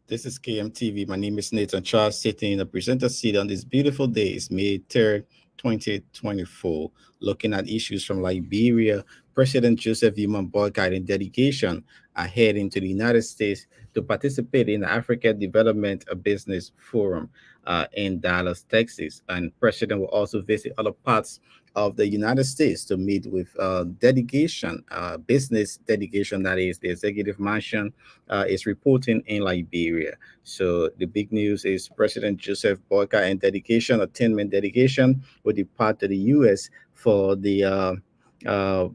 This is KMTV. My name is Nathan Charles, sitting in the presenter seat on this beautiful day. It's May 3rd, 2024. Looking at issues from Liberia, President Joseph Human Boycott and delegation are heading to the United States to participate in the Africa Development Business Forum in Dallas, Texas. And President will also visit other parts of the United States to meet with delegation, business delegation, that is the executive mansion is reporting in Liberia. So the big news is President Joseph Boyka and delegation, a 10-man delegation, will depart to the U.S. for the uh,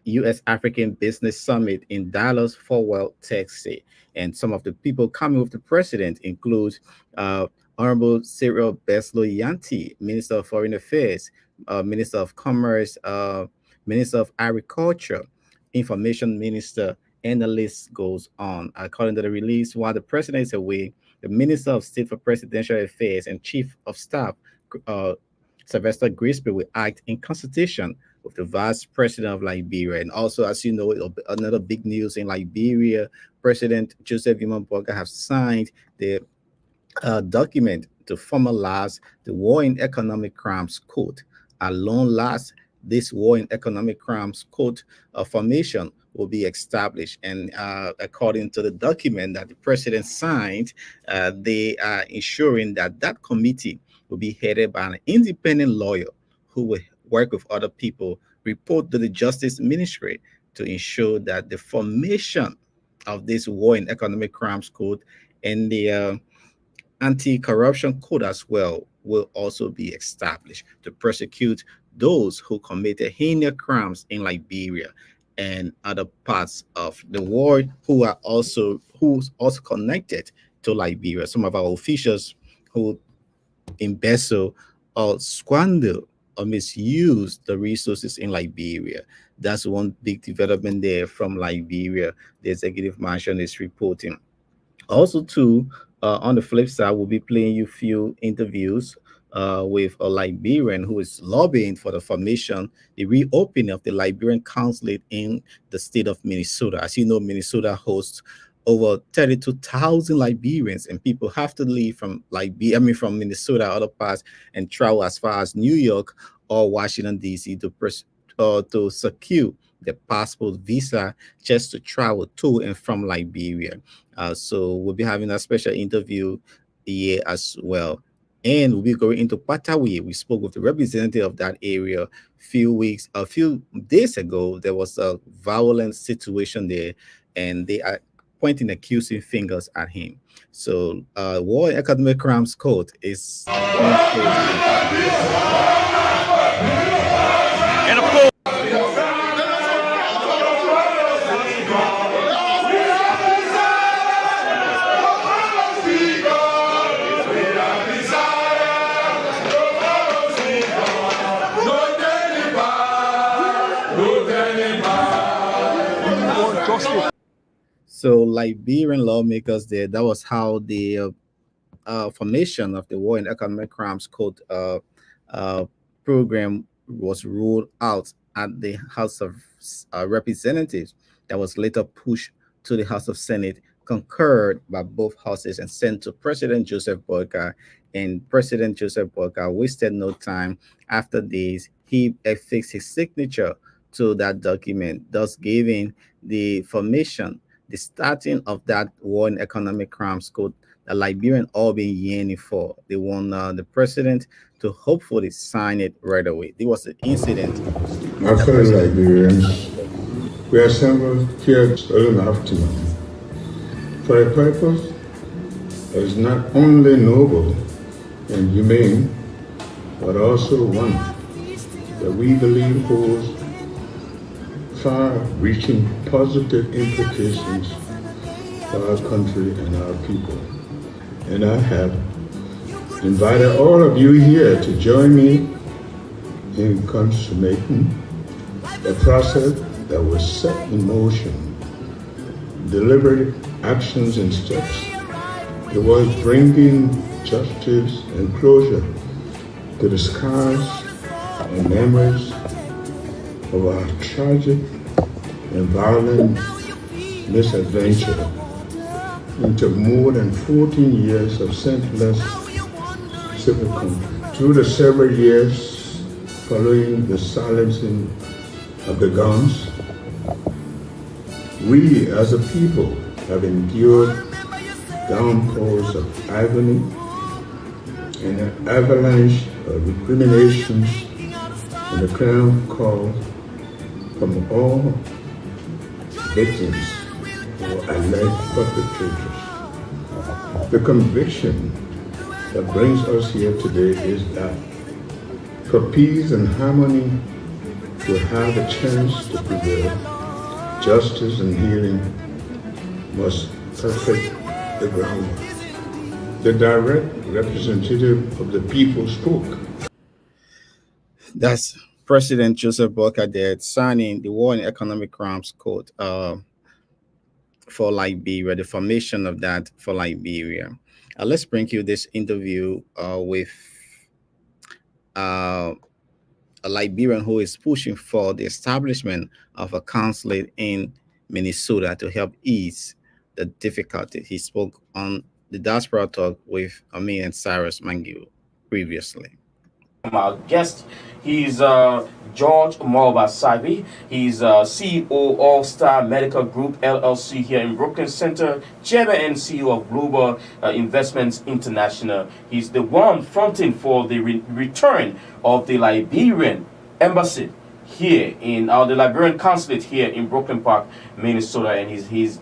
U.S. African Business Summit in Dallas, Fort Worth, Texas. And some of the people coming with the president include Honorable Cyril Beslo Yanti, Minister of Foreign Affairs, Minister of Commerce, Minister of Agriculture, Information Minister, and the list goes on. According to the release, while the president is away, the Minister of State for Presidential Affairs and Chief of Staff, uh, Sylvester Grisby, will act in consultation with the Vice President of Liberia. And also, as you know, another big news in Liberia, President Joseph Human Boyka have signed the document to formalize the War in Economic Crimes Code. At long last, this War in Economic Crimes Code formation will be established. And according to the document that the president signed, they are ensuring that that committee will be headed by an independent lawyer who will work with other people, report to the Justice Ministry to ensure that the formation of this War in Economic Crimes Code and the anti-corruption code as well will also be established to prosecute those who committed heinous crimes in Liberia and other parts of the world who's also connected to Liberia. Some of our officials who embezzle or squander or misuse the resources in Liberia. That's one big development there from Liberia. The executive mansion is reporting. Also, too, on the flip side, we'll be playing you few interviews with a Liberian who is lobbying for the formation, the reopening of the Liberian consulate in the state of Minnesota. As you know, Minnesota hosts over 32,000 Liberians, and people have to leave from from Minnesota, other parts, and travel as far as New York or Washington D.C. To secure the passport visa just to travel to and from Liberia. So we'll be having a special interview here as well. And we'll be going into Patawi. We spoke with the representative of that area a few days ago. There was a violent situation there, and they are pointing accusing fingers at him. So War and Economic Crimes Code is and of course. So Liberian lawmakers there, that was how the formation of the War and Economic Crimes Code uh, program was ruled out at the House of Representatives. That was later pushed to the House of Senate, concurred by both houses, and sent to President Joseph Boyka. And President Joseph Boyka wasted no time. After this, he affixed his signature to that document, thus giving the formation, the starting of that War and Economic Crimes Code, the Liberian all been yearning for. They want the president to hopefully sign it right away. There was an incident. My fellow Liberians, we assembled here early afternoon for a purpose that is not only noble and humane, but also one that we believe holds far-reaching positive implications for our country and our people. And I have invited all of you here to join me in consummating a process that was set in motion, deliberate actions and steps towards bringing justice and closure to the scars and memories of our tragic and violent misadventure into more than 14 years of senseless civil conflict. Through the several years following the silencing of the guns, we as a people have endured downpours of agony and an avalanche of recriminations and a clown call from all victims or alleged perpetrators. The conviction that brings us here today is that for peace and harmony to have a chance to prevail, justice and healing must perfect the groundwork. The direct representative of the people spoke. That's President Joseph Boca there signing the War and Economic Crimes Code for Liberia, the formation of that for Liberia. Let's bring you this interview with uh, a Liberian who is pushing for the establishment of a consulate in Minnesota to help ease the difficulty. He spoke on the Diaspora Talk with Amin and Cyrus Mangu previously. Our guest. He's George Morba Sabi. He's CEO All Star Medical Group LLC here in Brooklyn Center, Chairman and CEO of Global Investments International. He's the one fronting for the return of the Liberian embassy here in the Liberian consulate here in Brooklyn Park, Minnesota, and he's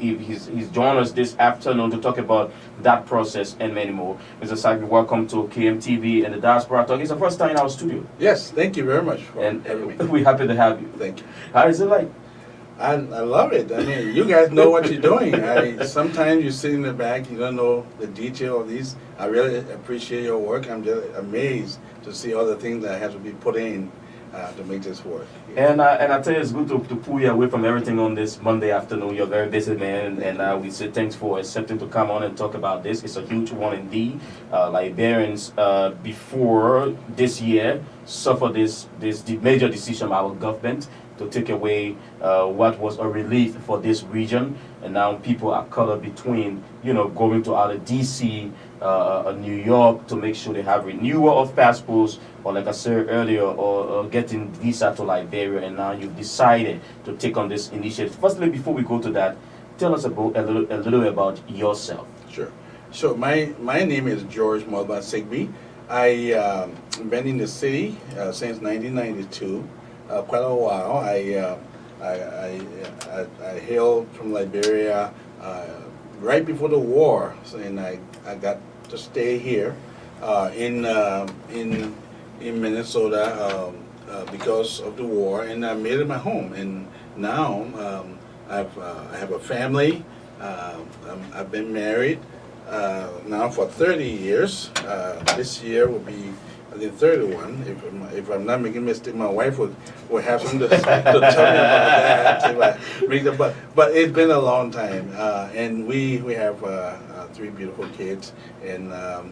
joined us this afternoon to talk about that process and many more. Mr. Sabi, welcome to KMTV and the Diaspora Talk. It's the first time in our studio. Yes, thank you very much for And having me. we're happy to have you. Thank you. How is it like? I love it. I mean, you guys know what you're doing. Sometimes you sit in the back, you don't know the detail of these. I really appreciate your work. I'm just amazed to see all the things that have to be put in to make this work. And I tell you, it's good to pull you away from everything on this Monday afternoon. You're a very busy man, and we say thanks for accepting to come on and talk about this. It's a huge one indeed. Liberians before this year suffered this major decision by our government to take away what was a relief for this region, and now people are caught up between going to either DC, New York to make sure they have renewal of passports, or like I said earlier, or getting visa to Liberia, and now you've decided to take on this initiative. Firstly, before we go to that, tell us about a little about yourself. Sure. So my name is George Mulba Sigby. I been in the city since 1992, quite a while. I hailed from Liberia right before the war, and I got to stay here in Minnesota because of the war, and I made it my home. And now I have a family. I've been married now for 30 years. This year will be, I think, 31. If I'm not making a mistake, my wife will have something to tell me about that. If I bring but it's been a long time, and we have 3 beautiful kids, and I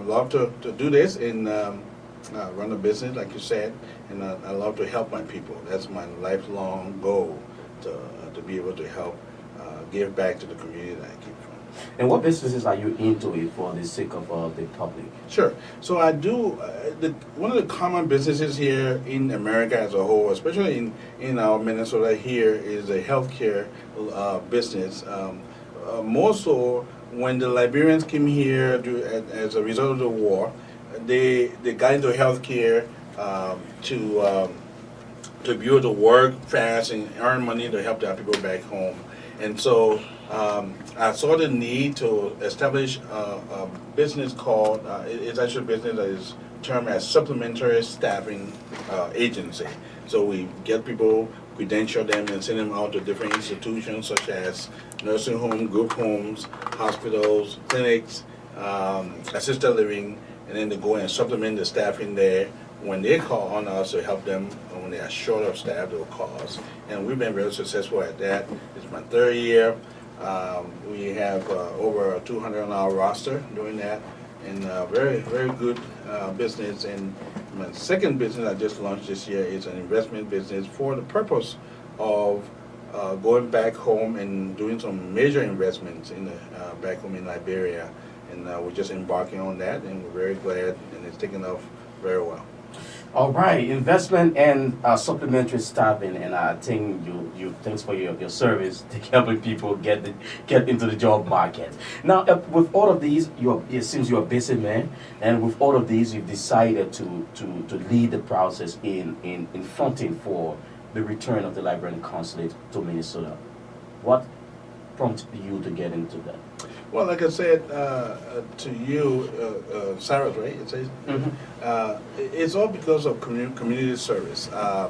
love to do this and run a business, like you said, and I love to help my people. That's my lifelong goal, to be able to help give back to the community that I came from. And what businesses are you into it for the sake of the public? Sure. So I do, one of the common businesses here in America as a whole, especially in our Minnesota here, is a healthcare business. More so when the Liberians came here as a result of the war, they got into healthcare to be able to work fast and earn money to help their people back home. And so I saw the need to establish a business called, it's actually a business that is termed as supplementary staffing agency. So we get people, credential them, and send them out to different institutions such as nursing homes, group homes, hospitals, clinics, assisted living, and then they go and supplement the staffing there. When they call on us to help them, when they are short of staff, they'll call us. And we've been very successful at that. It's my 3rd year. We have over 200 on our roster doing that, and very, very good business. And my 2nd business I just launched this year is an investment business for the purpose of going back home and doing some major investments in back home in Liberia, and we're just embarking on that, and we're very glad, and it's taken off very well. All right, investment and supplementary staffing, and I think you thanks for your service to helping people get into the job market. Now, with all of these, it seems you're a busy man, and with all of these, you've decided to lead the process in fronting for the return of the Liberian consulate to Minnesota. What prompted you to get into that? Well, like I said to you, Sarah, right? It says, it's all because of community service. I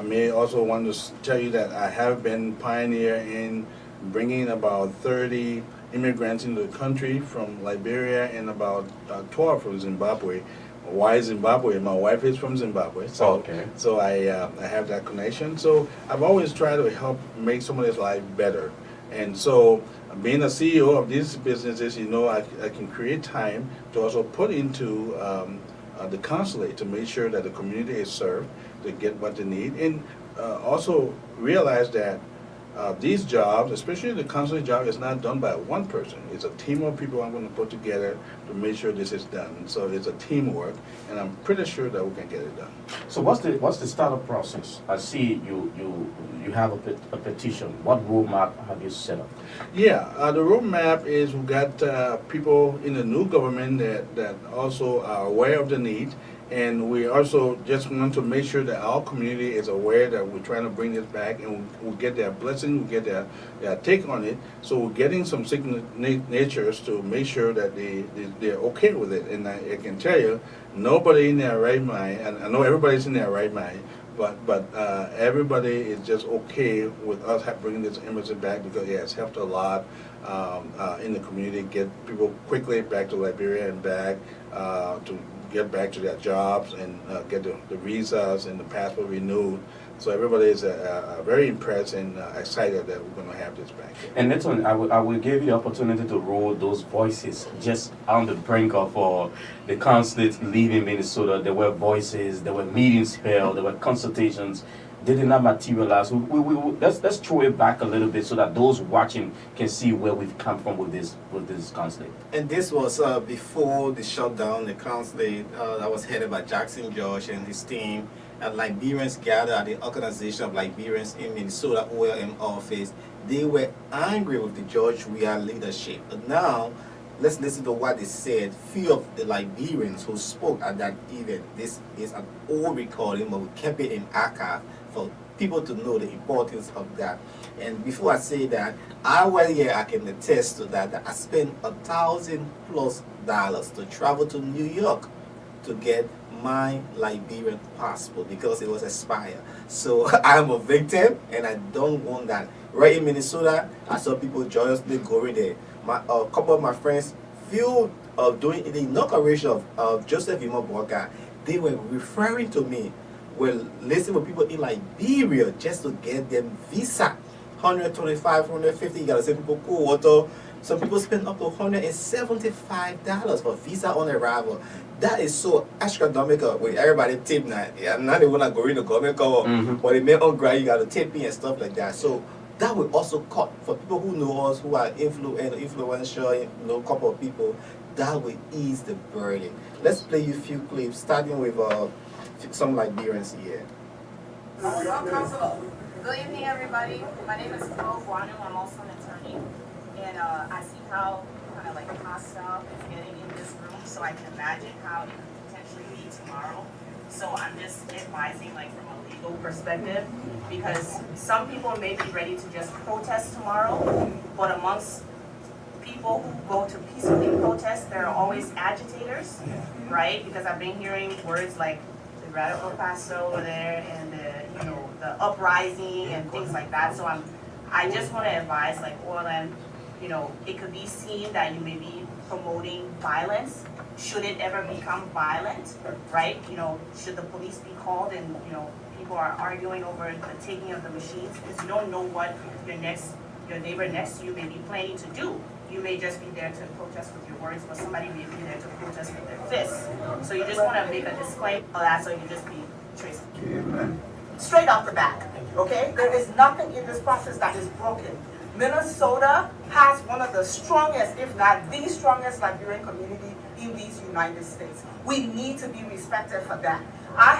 may also want to tell you that I have been pioneer in bringing about 30 immigrants into the country from Liberia and about 12 from Zimbabwe. Why Zimbabwe? My wife is from Zimbabwe, so Okay. so I have that connection. So I've always tried to help make somebody's life better, and so being a CEO of these businesses, I can create time to also put into the consulate to make sure that the community is served, to get what they need, and also realize that these jobs, especially the consulate job, is not done by one person. It's a team of people I'm going to put together to make sure this is done. So it's a teamwork, and I'm pretty sure that we can get it done. So what's the startup process? I see you have a petition. What roadmap have you set up? Yeah, the roadmap is we've got people in the new government that also are aware of the need, and we also just want to make sure that our community is aware that we're trying to bring this back, and we'll get their blessing, we'll get their take on it. So we're getting some signatures to make sure that they're okay with it. And I can tell you, nobody in their right mind, and I know everybody's in their right mind, but everybody is just okay with us bringing this embassy back because it has helped a lot in the community, get people quickly back to Liberia and back to get back to their jobs and get the visas and the passport renewed. So everybody is very impressed and excited that we're going to have this back here. And Nathan, I will give you the opportunity to roll those voices just on the brink of the consulate leaving Minnesota. There were voices, there were meetings held, there were consultations. They did not materialize. Let's throw it back a little bit so that those watching can see where we've come from with this consulate. And this was before the shutdown, the consulate that was headed by Jackson George and his team. And Liberians gathered at the Organization of Liberians in Minnesota OLM office. They were angry with the George Weah leadership. But now, let's listen to what they said. Few of the Liberians who spoke at that event. This is an old recording, but we kept it in archive for people to know the importance of that. And before I say that, I can attest to that I spent $1,000+ to travel to New York to get my Liberian passport because it was expired. So I'm a victim, and I don't want that. Right in Minnesota, I saw people joyously going there. A couple of my friends, few during the inauguration of Joseph Boakai, they were referring to me. Well, listening with people in Liberia just to get them visa. $125, $150, you gotta send people cool water. Some people spend up to $175 for visa on arrival. That is so astronomical. With everybody tip now. Yeah, not even like going to government cover, but it may on grind, you gotta tip me and stuff like that. So that will also cut for people who know us, who are influential, couple of people. That will ease the burden. Let's play you a few clips, starting with some Liberians here. Good evening, everybody. My name is Flo Guanu. I'm also an attorney, and I see how kind of hostile is getting in this room. So I can imagine how it could potentially be tomorrow. So I'm just advising, from a legal perspective, because some people may be ready to just protest tomorrow, but amongst people who go to peacefully protest, there are always agitators, right? Because I've been hearing words like the radical pastor over there and the uprising and things like that. So I just want to advise OLM, it could be seen that you may be promoting violence. Should it ever become violent, right? Should the police be called and people are arguing over the taking of the machines, because you don't know what your neighbor next to you may be planning to do. You may just be there to protest with your words, but somebody may be there to protest with their fists. So you just want to make a disclaimer of that, so you just be traceable. Amen. straight off the bat, okay? There is nothing in this process that is broken. Minnesota has one of the strongest, if not the strongest, Liberian community in these United States. We need to be respected for that. I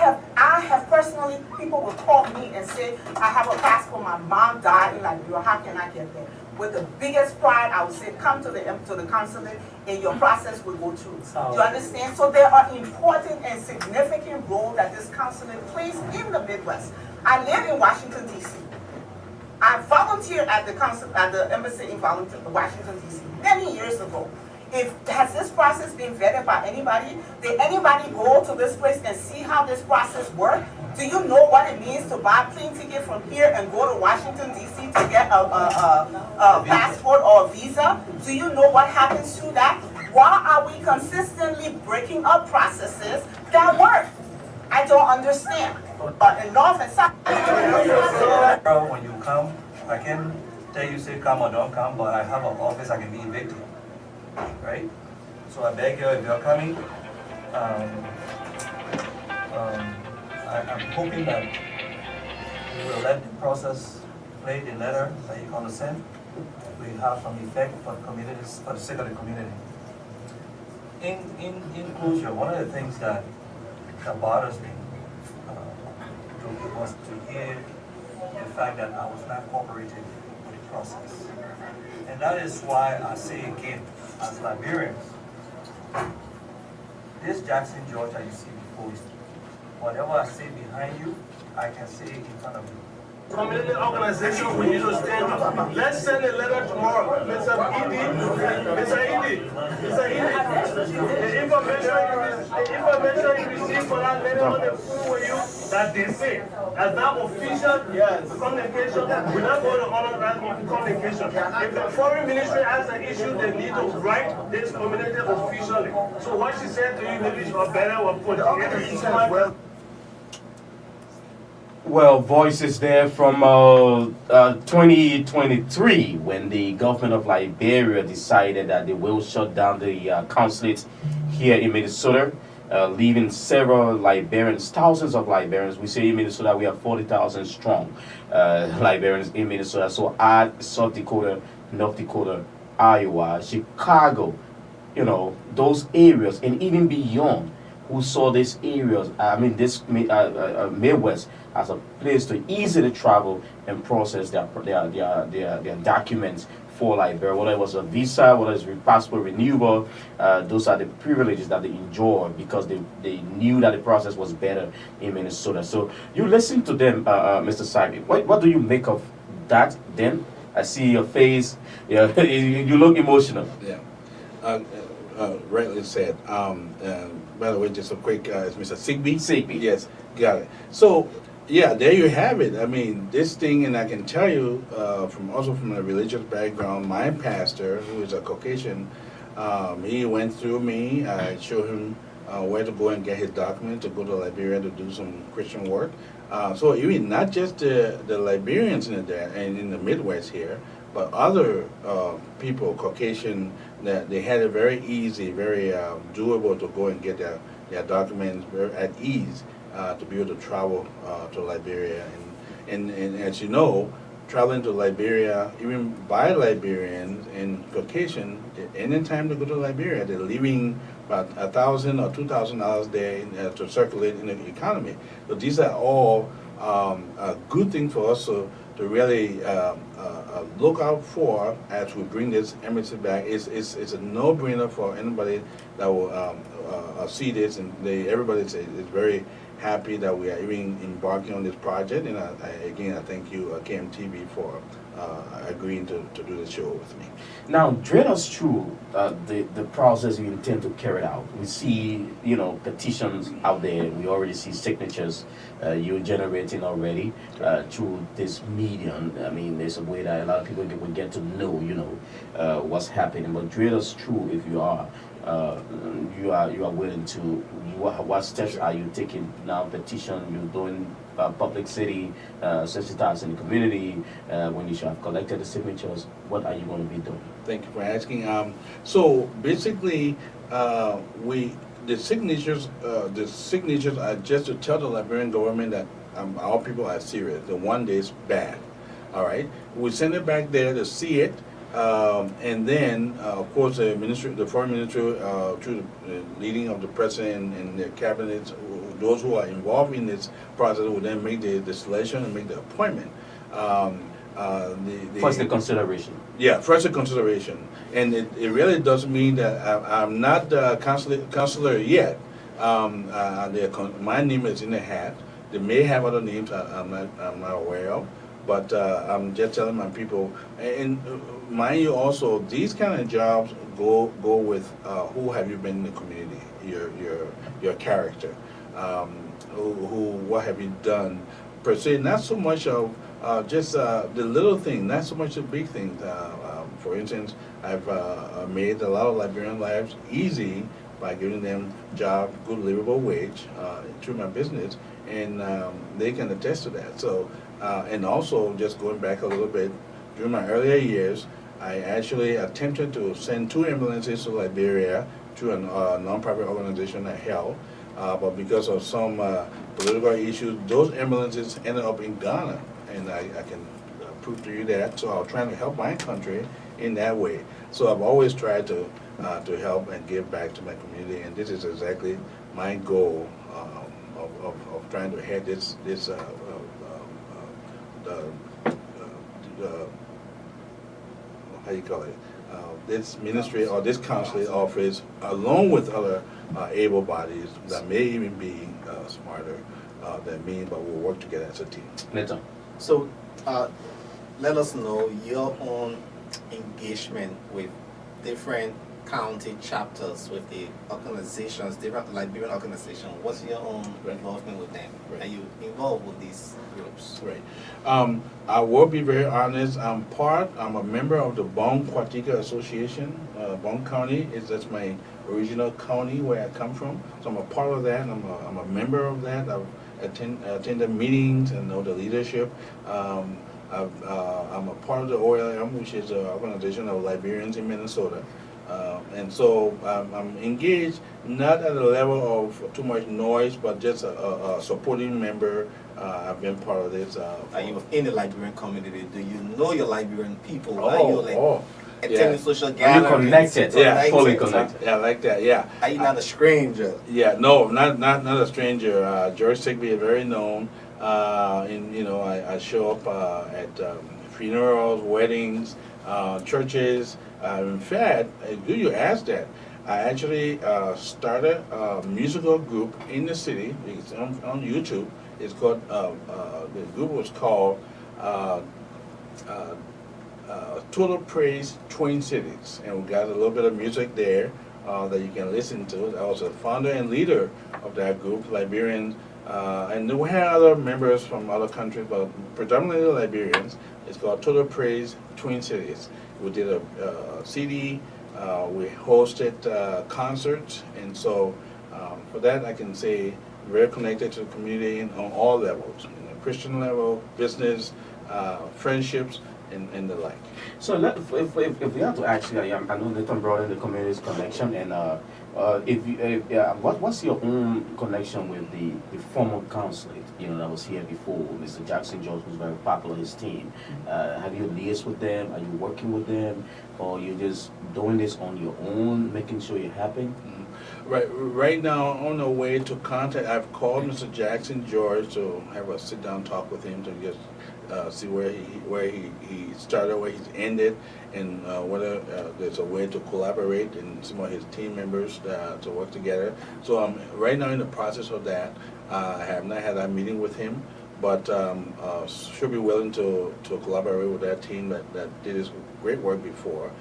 have personally, people will call me and say, I have a passport, my mom died in Liberia, how can I get there? With the biggest pride, I would say, come to the consulate and your process will go through. Do you understand? So there are important and significant roles that this consulate plays in the Midwest. I live in Washington, D.C. I volunteered at the embassy in Washington, D.C. many years ago. Has this process been vetted by anybody? Did anybody go to this place and see how this process works? Do you know what it means to buy a plane ticket from here and go to Washington, D.C. to get a passport or a visa? Do you know what happens to that? Why are we consistently breaking up processes that work? I don't understand. But in North and South. When you come, I can tell you say come or don't come, but I have an office I can be evicted, right? So I beg you, if you're coming, I'm hoping that you will let the process play the letter that you're going to send. We have some effect for the communities, for the sake of the community. In closure, one of the things that bothers me was to hear the fact that I was not cooperating with the process. And that is why I say again, as Liberians, this Jackson, Georgia you see before you, whatever I say behind you, I can say in front of you. Community organization, we need to stand up. Let's send a letter tomorrow. Mr. Edie, the information you receive for that letter on the phone with you, that they say, as that official communication, we're not going to honor that communication. If the foreign ministry has an issue, they need to write this community officially. So what she said to you, maybe or better or put it as well. Well, voices there from 2023 when the government of Liberia decided that they will shut down the consulate here in Minnesota, leaving several Liberians, thousands of Liberians. We say in Minnesota we have 40,000 strong Liberians in Minnesota. So add South Dakota, North Dakota, Iowa, Chicago, those areas, and even beyond, who saw these areas, this Midwest, as a place to easily travel and process their documents for Liberia, whether it was a visa, whether it's passport renewal. Those are the privileges that they enjoy because they knew that the process was better in Minnesota. So you listen to them, Mr. Sabi. What do you make of that then? I see your face. Yeah, you look emotional. Yeah. Rightly said. By the way, just a quick, it's Mr. Sigby. Sigby. Yes, got it. So, yeah, there you have it. I mean, this thing, and I can tell you, from a religious background, my pastor, who is a Caucasian, he went through me. I showed him where to go and get his document to go to Liberia to do some Christian work. So even not just the Liberians in the Midwest here, but other people, Caucasian, that they had it very easy, very doable to go and get their documents very at ease to be able to travel to Liberia. And as you know, traveling to Liberia, even by Liberians and Caucasian, any time to go to Liberia, they're leaving about $1,000 or $2,000 there to circulate in the economy. So these are all a good thing for us to really look out for as we bring this embassy back. It's a no-brainer for anybody that will see this, and everybody is very happy that we are even embarking on this project. And I thank you, KMTV, for agreeing to do the show with me. Now, dread us through the process you intend to carry out. We see, petitions out there. We already see signatures you're generating already through this medium. I mean, there's a way that a lot of people will get to know, what's happening. But dread us through if you are. You are willing to. What steps are you taking now? Petition. You're doing public city sensitizing the community. When you should have collected the signatures, what are you going to be doing? Thank you for asking. So basically, the signatures are just to tell the Liberian government that our people are serious. The one day is bad. All right, we send it back there to see it, and then of course the foreign ministry, through the leading of the president and their cabinets, those who are involved in this process will then make the selection and make the appointment. Um, First, the consideration. Yeah, first a consideration, and it really doesn't mean that I'm not counselor yet. My name is in the hat. They may have other names I'm not aware of, but I'm just telling my people. And mind you, also these kind of jobs go with who have you been in the community, your character, what have you done, per se. Not so much of just the little thing, not so much the big things. For instance, I've made a lot of Liberian lives easy by giving them job, good livable wage through my business, and they can attest to that. So, and also just going back a little bit, during my earlier years, I actually attempted to send 2 ambulances to Liberia through a non-profit organization I held, but because of some political issues, those ambulances ended up in Ghana, and I can prove to you that. So I was trying to help my country in that way. So I've always tried to help and give back to my community, and this is exactly my goal of trying to head this how you call it, this ministry or this counseling office, along with other able bodies that may even be smarter than me, but we'll work together as a team. Nathan. So, let us know your own engagement with different county chapters, with the organizations, different Liberian organizations. What's your own involvement with them? Right. Are you involved with these groups? Right. I will be very honest. I'm a member of the Bon Quatika Association. Bon County that's my original county where I come from. So I'm a part of that. I'm a member of that. I've attended meetings and know the leadership. I'm a part of the OLM, which is an organization of Liberians in Minnesota. And so I'm engaged, not at the level of too much noise, but just a supporting member. I've been part of this. Are you in the Liberian community? Do you know your Liberian people? Are you attending social Are you gatherings? connected? Yeah, fully connected. Yeah, like that. Yeah. Are you not a stranger? Yeah, no, not a stranger. George Sigby is very known. I show up at funerals, weddings, churches. In fact, good you asked that. I actually started a musical group in the city. It's on YouTube. It's called, the group was called Total Praise Twin Cities. And we got a little bit of music there that you can listen to. I was the founder and leader of that group, Liberian. And we had other members from other countries, but predominantly Liberians. It's called Total Praise Twin Cities. We did a CD, we hosted concerts, and so for that I can say very connected to the community on all levels, Christian level, business, friendships, and the like. So if we have to actually, I know Nathan brought in the community's connection, and what's your own connection with the former consulate, that was here before, Mr. Jackson George, who's very popular, his team. Have you liaised with them? Are you working with them? Or you just doing this on your own, making sure you're happy? Right now, on the way to contact, I've called Mr. Jackson George to have a sit-down talk with him to just see where he started, where he's ended, and whether there's a way to collaborate and some of his team members to work together. So I'm right now in the process of that. I have not had that meeting with him, but should be willing to collaborate with that team that did this great work before,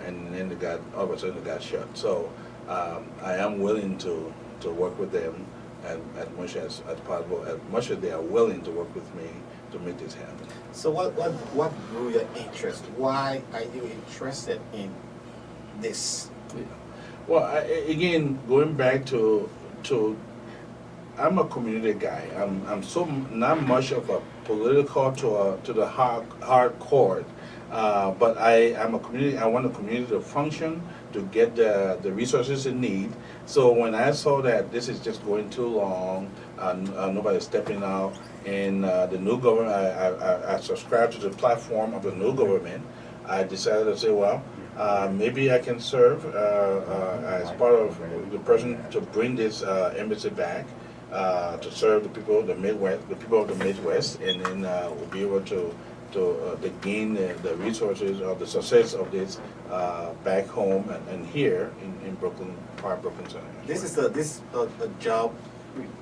and then all of a sudden it got shut. So I am willing to work with them as much as possible, as much as they are willing to work with me to make this happen. So what grew your interest? Why are you interested in this? Yeah. Well, again, going back to I'm a community guy. I'm so not much of a political to the hardcore. But I'm a community. I want the community to function, to get the resources it need. So when I saw that this is just going too long, nobody's stepping out, and the new government, I subscribe to the platform of the new government. I decided to say, well, maybe I can serve as part of the person to bring this embassy back, to serve the people of the Midwest, and then we'll be able to gain the resources of the success of this back home and here in Brooklyn, Park Brooklyn Center. This is a job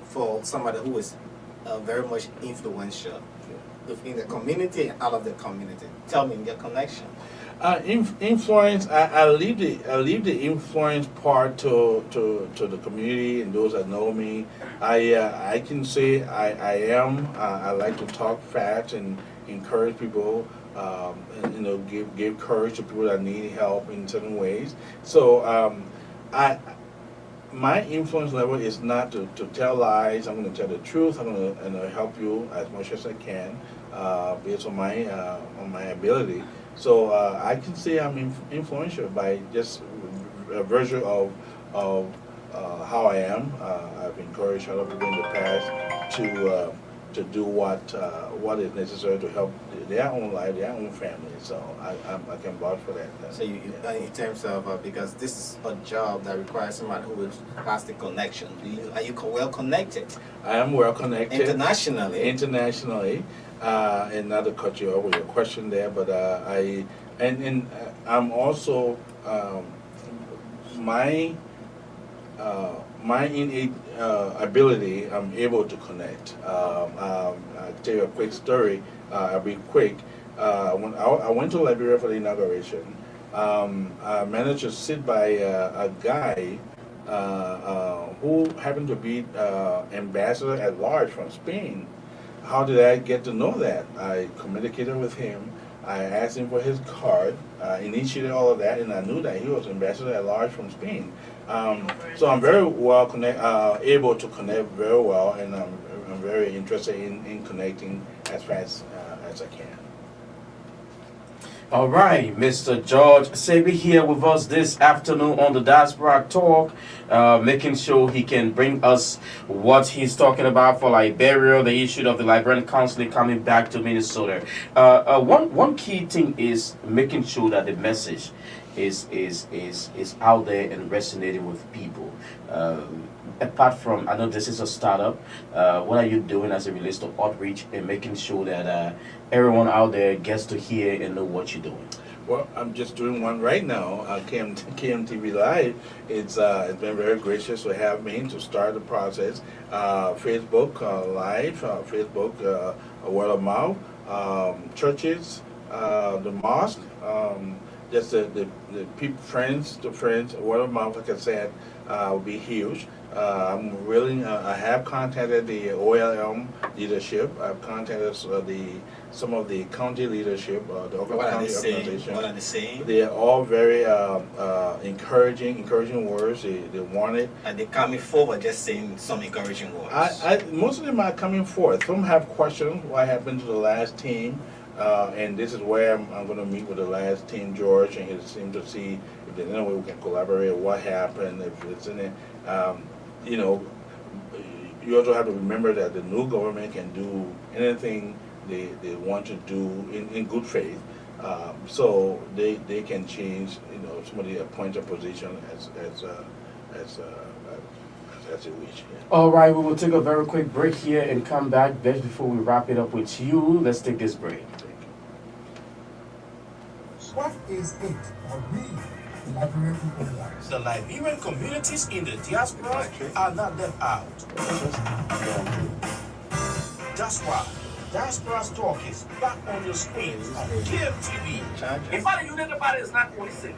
for somebody who is very much influential within the community and out of the community. Tell me your connection. Influence. I leave the influence part to the community and those that know me. I can say I am. I like to talk facts and encourage people. And, give courage to people that need help in certain ways. So my influence level is not to tell lies. I'm going to tell the truth. I'm going to help you as much as I can, based on my ability. So I can say I'm influential by just a virtue of how I am. I've encouraged other people in the past to do what is necessary to help their own life, their own family. So I can vouch for that. So in terms of because this is a job that requires somebody who has the connection. Are you well connected? I am well connected Internationally. And not to cut you off with your question there, but I'm also my innate ability. I'm able to connect. I'll tell you a quick story. I'll be quick. When I went to Liberia for the inauguration, I managed to sit by a guy who happened to be ambassador at large from Spain. How did I get to know that? I communicated with him. I asked him for his card, initiated all of that, and I knew that he was ambassador at large from Spain. So I'm very well able to connect very well, and I'm very interested in connecting as fast as I can. All right, Mr. George Sebi here with us this afternoon on the Diaspora Talk, making sure he can bring us what he's talking about for Liberia, the issue of the Liberian consulate coming back to Minnesota. One key thing is making sure that the message is out there and resonating with people. Apart from, I know this is a startup, what are you doing as it relates to outreach and making sure that everyone out there gets to hear and know what you're doing? Well, I'm just doing one right now. KMTV Live. It's been very gracious to have me to start the process. Facebook Live, Facebook word of mouth, churches, the mosque, just the friends to friends, word of mouth. Like I said, will be huge. I'm willing. I have contacted the OLM leadership. I've contacted some of the county leadership, the Oakland County organization. What are they saying? They are all very encouraging words. They want it. And they coming forward just saying some encouraging words. Most of them are coming forth. Some have questions. What happened to the last team? And this is where I'm going to meet with the last team, George, and his team to see if there's any way we can collaborate. What happened? If it's in it. You also have to remember that the new government can do anything they want to do in good faith. So they can change, some of the appointed position as they wish. Yeah. All right, we will take a very quick break here and come back. Just before we wrap it up with you, let's take this break. What is it that we, the Liberian people, want? The Liberian communities in the diaspora are not left out. That's why Diaspora Talk is back on your screens on KMTV. Invite about is not policing.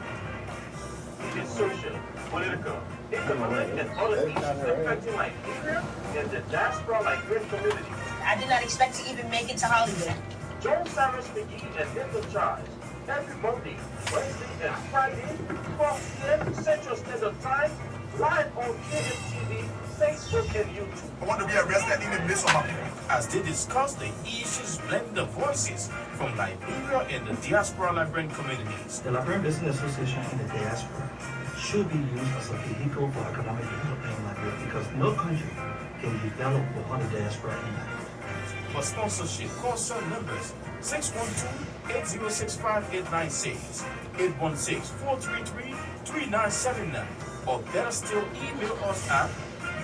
It's social, political, economic, and other issues affecting Liberia and the diaspora Liberian community. I did not expect to even make it to Hollywood. Joan Cyrus McGee and Nicholas Charles every Monday, Wednesday, and Friday, 12 p.m. Central Standard Time, live on KMTV Facebook and YouTube. I want to be arrested in the midst of my people. As they discuss the issues, blending the voices from Liberia and the diaspora Liberian communities. The Liberian Business Association in the diaspora should be used as a vehicle for economic development in Liberia because no country can develop without a diaspora in Liberia. For sponsorship, call cell numbers 612-806-5896, 816-433-3979, or better still, email us at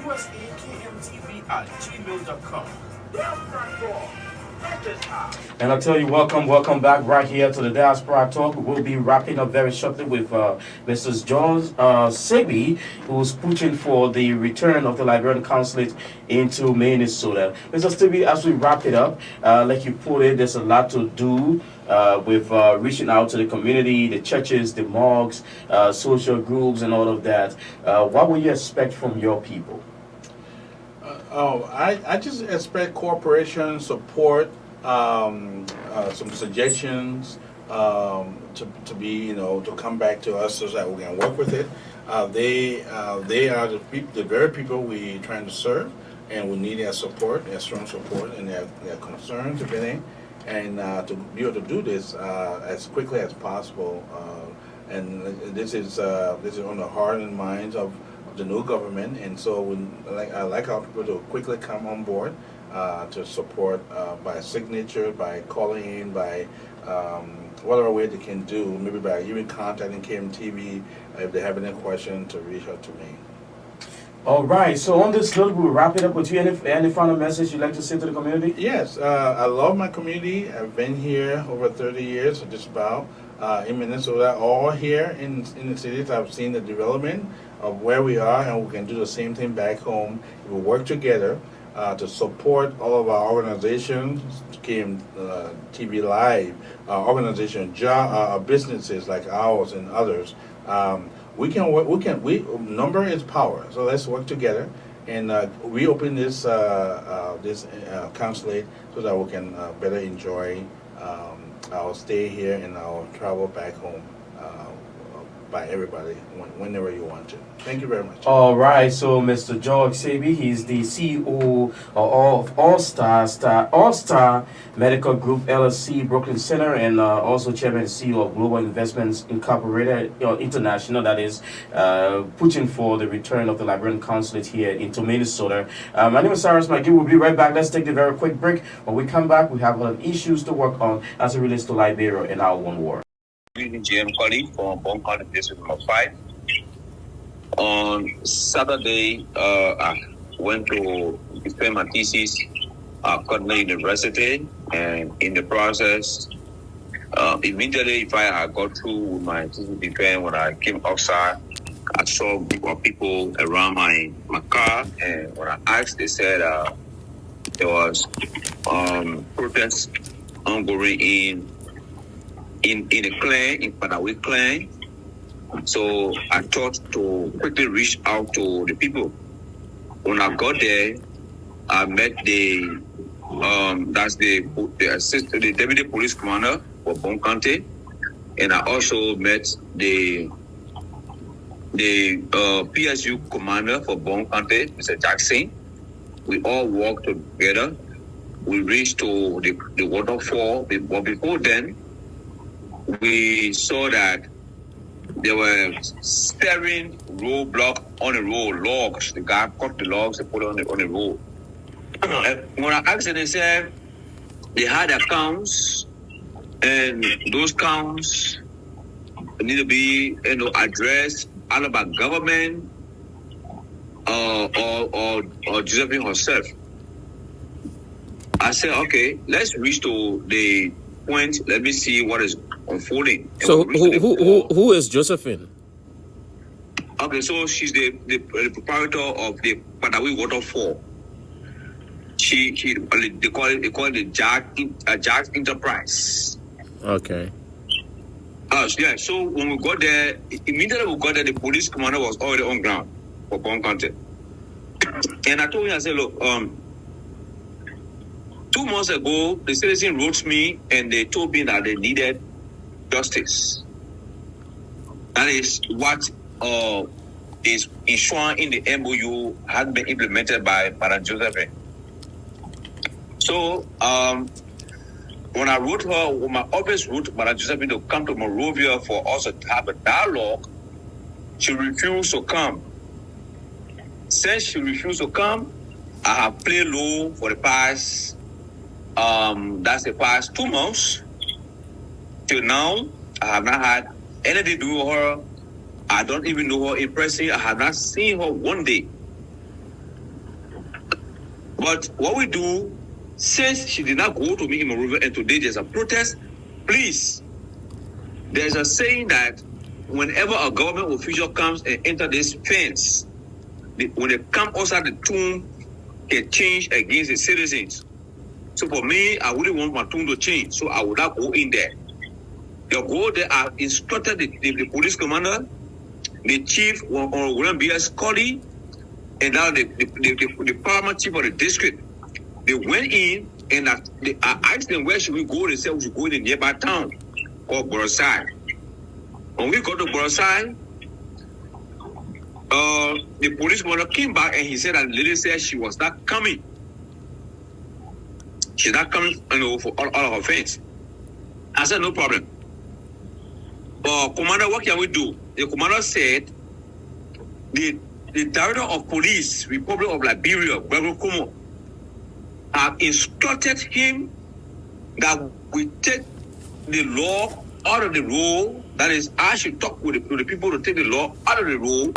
usakmtv@gmail.com. Diaspora Talk. That is how. And I tell you, welcome back right here to the Diaspora Talk. We'll be wrapping up very shortly with Mrs. George Sebi, who's pushing for the return of the Liberian consulate into Minnesota. Mr. Sebi, as we wrap it up, like you put it, there's a lot to do with reaching out to the community, the churches, the mosques, social groups, and all of that. What would you expect from your people? I just expect cooperation, support, some suggestions to be, to come back to us so that we can work with it. They are the very people we trying to serve, and we need their support, their strong support, and their concerns, everything, and to be able to do this as quickly as possible. And this is on the heart and minds of the new government, and so I like our people to quickly come on board to support by signature, by calling in, by whatever way they can do, maybe by even contacting KMTV if they have any question to reach out to me. All right, so on this note, we'll wrap it up with you. Any final message you'd like to say to the community? Yes, I love my community. I've been here over 30 years, just about, in Minnesota, all here in the cities. I've seen the development of where we are, and we can do the same thing back home. We work together to support all of our organizations, TV Live, organizations, businesses like ours and others. We can work. Number is power. So let's work together and reopen this consulate so that we can better enjoy our stay here and our travel back home by everybody whenever you want to. Thank you very much. All right, so Mr. George Sebi, he's the CEO of All Star Medical Group LLC, Brooklyn Center, and also chairman and CEO of Global Investments Incorporated International, that is pushing for the return of the Liberian consulate here into Minnesota. My name is Cyrus McGee. We'll be right back. Let's take the very quick break. When we come back, we have issues to work on as it relates to Liberia and our one war. GM colleague from Bon County District number 5. On Saturday, I went to defend my thesis at Cardinal University, and in the process, immediately I got through with my thesis defense, when I came outside, I saw a group of people around my car, and when I asked, they said there was protests ongoing in a clan, in Padawi clan. So I thought to quickly reach out to the people. When I got there, I met the deputy police commander for Bon County, and I also met the PSU commander for Bon County, Mr. Jackson. We all worked together. We reached to the waterfall, but before then, we saw that there were staring roadblock on the road, logs. The guy cut the logs and put it on the road. When I asked them, they said they had accounts, and those accounts need to be addressed either by government or Josephine herself. I said, okay, let's reach to the point. Let me see what is unfolding. So who is Josephine? Okay, so she's the proprietor of the Padawi waterfall. They call it the Jack Enterprise. Okay. Yeah. So when we got there, immediately we got there, the police commander was already on ground for Bon County. And I told him, I said, look, 2 months ago, the citizen wrote me and they told me that they needed justice. That is what is ensuring in the MOU has been implemented by Madam Josephine. So when I wrote her, when my office wrote Madam Josephine to come to Monrovia for us to have a dialogue, she refused to come. Since she refused to come, I have played low for the past, that's the past 2 months. Till now, I have not had anything to do with her. I don't even know her in person. I have not seen her one day. But what we do, since she did not go to me in Monrovia and today there's a protest, please, there's a saying that whenever a government official comes and enter this fence, when they come outside the tomb, they change against the citizens. So for me, I wouldn't want my tomb to change, so I would not go in there. They go there, I instructed the police commander, the chief, or William B.S. Colley, and now the paramount chief of the district. They went in and I asked them where should we go. They said we should go in the nearby town called Borosai. When we got to Borosai, the police commander came back and he said that the lady said she was not coming. She's not coming, for all of her friends. I said no problem. Commander, what can we do? The commander said the director of police, Republic of Liberia, Gregory Kumo, have instructed him that we take the law out of the role. That is, I should talk with the people to take the law out of the role.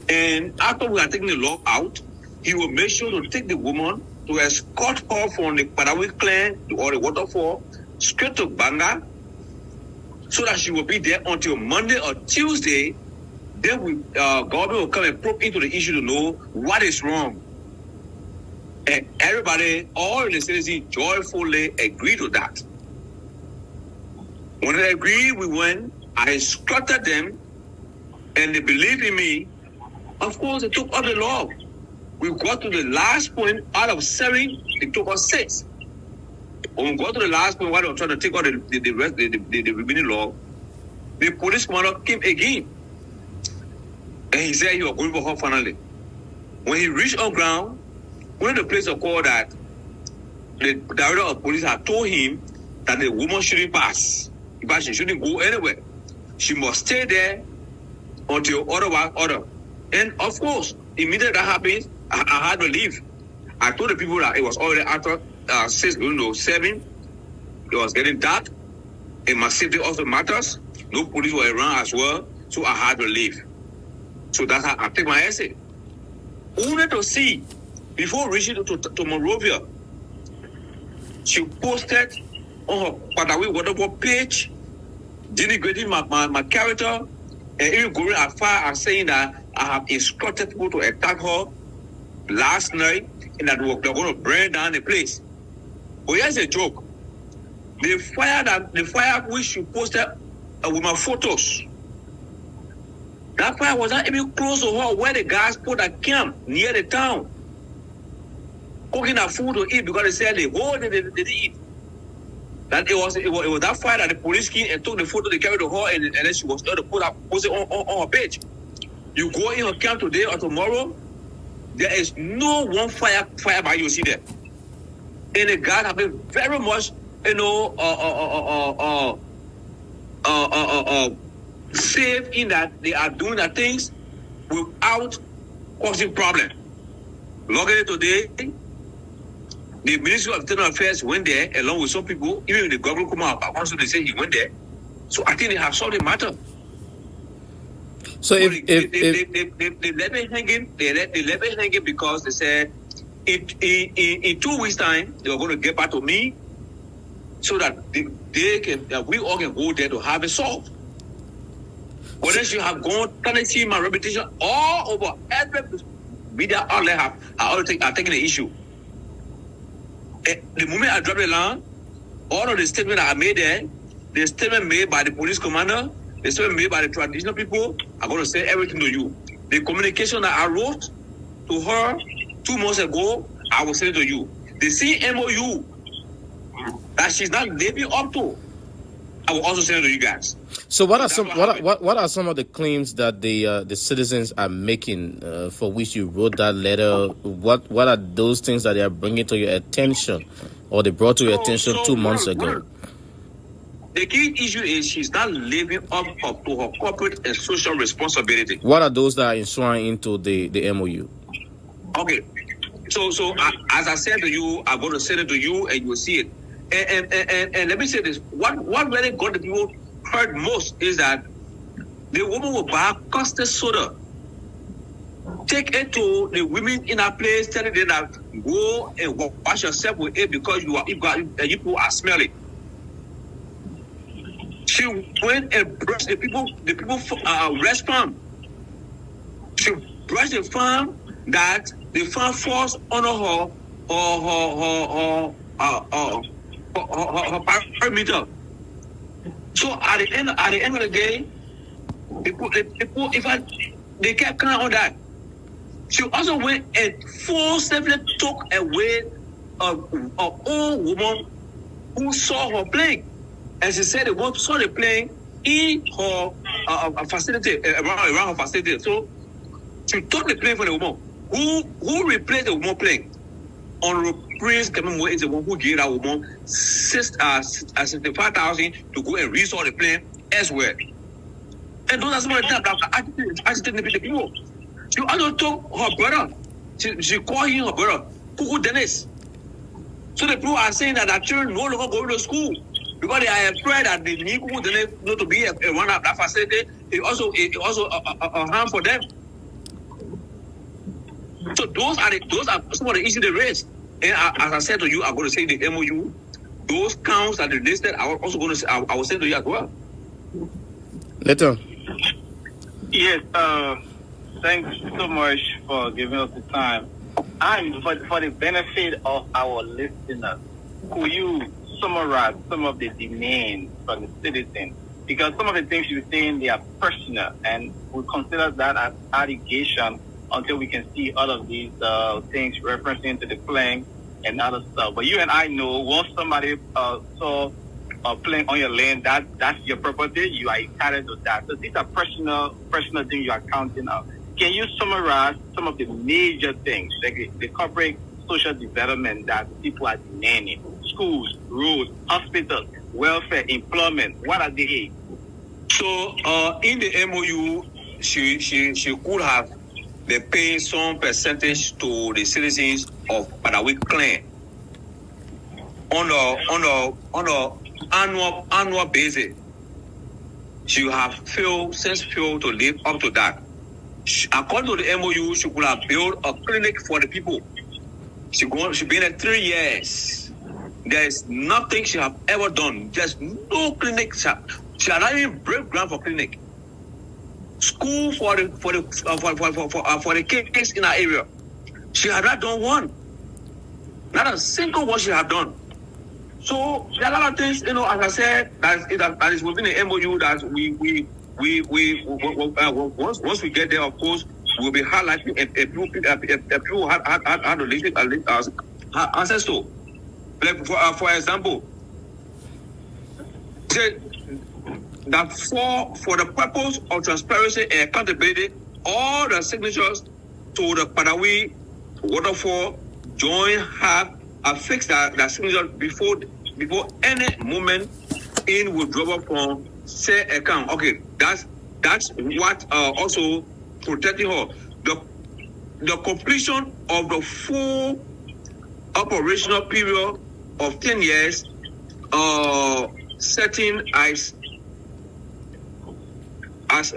And after we are taking the law out, he will make sure to take the woman to escort her from the Padawi clan or the waterfall straight to Banga, so that she will be there until Monday or Tuesday. Then government will come and probe into the issue to know what is wrong. And everybody, all the citizens joyfully agreed to that. When they agreed, we went, I instructed them, and they believed in me. Of course, they took up the law. We got to the last point out of 7, it took us 6. When we got to the last point, while they were trying to take out the remaining law, the police commander came again. And he said he was going for her finally. When he reached on ground, when the place of call that the director of police had told him that the woman shouldn't pass, but she shouldn't go anywhere. She must stay there until otherwise order. And of course, immediately that happens, I had to leave. I told the people that it was already after 6 going to 7. It was getting dark, and my safety also matters. No police were around as well, so I had to leave. So that's how I take my essay. Only to see, before reaching to Monrovia, she posted on her Padawi Waterfall page, denigrating my character, and even going as far as saying that I have instructed people to attack her last night, and that they're going to burn down the place. But here's a joke. The fire which she posted with my photos, that fire was not even close to her where the guys put a camp near the town, cooking her food to eat, because they said the whole day they didn't eat. That it was that fire that the police came and took the photo they carried to her, and then she was able to post it on her page. You go in her camp today or tomorrow, there is no one fire by you see there. And the guys have been very much, safe in that they are doing the things without causing problem. Luckily today, the Ministry of Internal Affairs went there along with some people, even the government come out, also they say he went there. So I think they have solved the matter. So they let me hanging. They let me hanging because they said in 2 weeks' time they were going to get back to me, so that we all can go there to have it solved. But then you have gone tarnishing my reputation all over every media outlet are taking the issue. The moment I dropped the line, all of the statements that I made there, the statement made by the police commander, the statement made by the traditional people, I'm going to say everything to you. The communication that I wrote to her 2 months ago, I will send it to you. The same MOU that she's not living up to, I will also send it to you guys. So what are That's some what what are some of the claims that the citizens are making for which you wrote that letter? What are those things that they are bringing to your attention, or they brought to your attention 2 months ago? The key issue is she's not living up to her corporate and social responsibility. What are those that are enshrined into the MOU? Okay, so as I said to you, I'm going to send it to you, and you will see it. And let me say this: what really got the people hurt most is that the woman will buy custard soda, take it to the women in a place, telling them that go and wash yourself with it because you people are smelly. She went and brushed the people rest farm. She brushed the farm that the farm falls under her perimeter. So at the end of the day, people they kept crying on that. She also went and forcibly took away an old woman who saw her playing. And she said they saw the plane in her facility, around her facility. So she took the plane from the woman. Who replaced the woman plane? Honorable Prince Kememo is the one who gave that woman 65,000 to go and resort the plane elsewhere. And those are some of the things that are agitating the people. She also took her brother. She called him her brother, Kuku Dennis. So the people are saying that their children no longer go to school because they are afraid that they need Kuku Dennis not to be one of that facility. It also a harm for them. So those are some of the issues they raised. And as I said to you, I'm going to say the MOU. Those counts that they listed, I will send to you as well. Later. Yes. Thanks so much for giving us the time. And for the benefit of our listeners, could you summarize some of the demands from the citizens? Because some of the things you're saying, they are personal, and we consider that as allegation until we can see all of these things referencing to the plane and other stuff. But you and I know once somebody saw a plane on your land, that's your property, you are entitled to that. So these are personal things you are counting out. Can you summarize some of the major things, like the corporate social development that people are demanding? Schools, roads, hospitals, welfare, employment, what are they? So in the MOU, she could have they pay some percentage to the citizens of Padawi clan on a annual basis. She have failed to live up to that. According to the MOU, she could have built a clinic for the people. She been there 3 years. There is nothing she have ever done. There's no clinic. She had not even break ground for clinic. School for the kids in our area. She had not done one. Not a single one she had done. So there are a lot of things, as I said, that is within the MOU that we once we get there, of course, we'll be highlighting if people had to listen access to. Like for example, say that for the purpose of transparency and accountability, all the signatures to the Padawi waterfall joint have affixed that signature before any moment in withdrawal from said account. Okay, that's what also protecting her. The completion of the full operational period of 10 years, setting as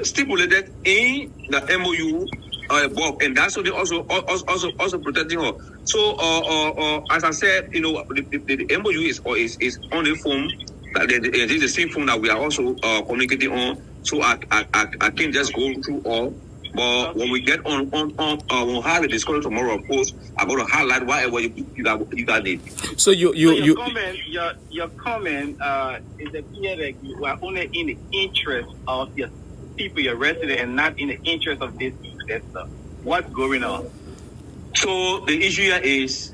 stipulated in the MOU above, and that's also protecting her. So as I said, the MOU is on the phone. It is the same phone that we are also communicating on. So I can't just go through all. But when we get on we'll have a discussion tomorrow. Of course, I'm going to highlight whatever you got need. So your comment is that you are only in the interest of your people, your resident, and not in the interest of this investor. What's going on? So the issue here is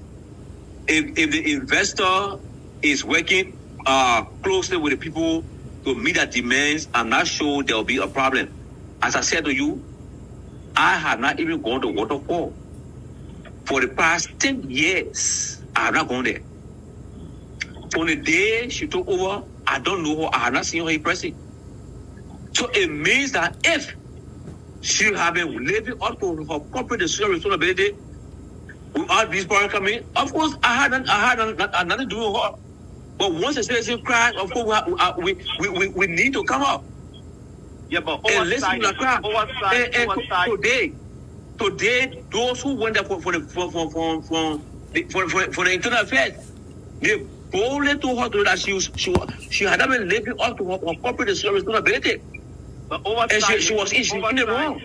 if the investor is working closely with the people to meet their demands, I'm not sure there will be a problem. As I said to you, I have not even gone to waterfall. For the past 10 years, I have not gone there. From the day she took over, I don't know her. I have not seen her in person. So it means that if she have been living up to her corporate responsibility without these problems coming, of course, I had nothing to do with her. But once the citizen cries, of course, we need to come up. Yeah, but And listen to the crowd. oversight. Today, those who went there for the internal affairs, they boldly told her that she had not been living up to her corporate responsibility. But oversight, and she was in the wrong.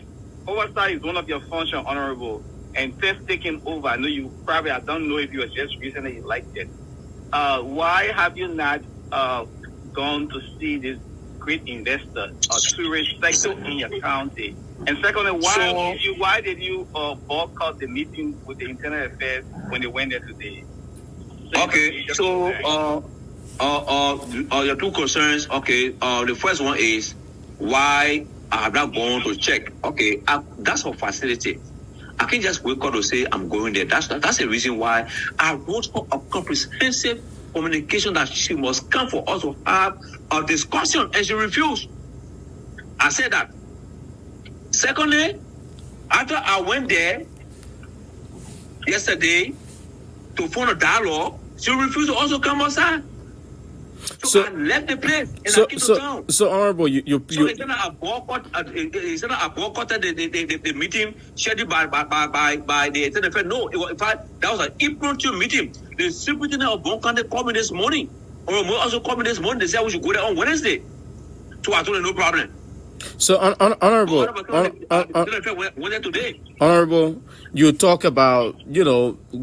Oversight is one of your functions, Honorable. And since taking over, I know you probably, I don't know if you were just recently elected. Why have you not gone to see this great investor or tourist sector in your county? And secondly, why did you boycott the meeting with the internal affairs when they went there today? Okay, so your two concerns. Okay, the first one is why I have not gone to check. Okay, that's a facility. I can't just wake up to say I'm going there. That's the reason why I wrote for a comprehensive communication that she must come for us to have a discussion, and she refused. I said that. Secondly, after I went there yesterday to form a dialogue, she refused to also come outside. So I left the place and I came to town. So Honorable, So it's not a boycott, the meeting scheduled by the internal affairs. No, in fact, that was an impromptu meeting. The superintendent of Bon County called me this morning, or also called me this morning. They said we should go there on Wednesday. So I told them no problem. So Honorable, Honorable, you talk about,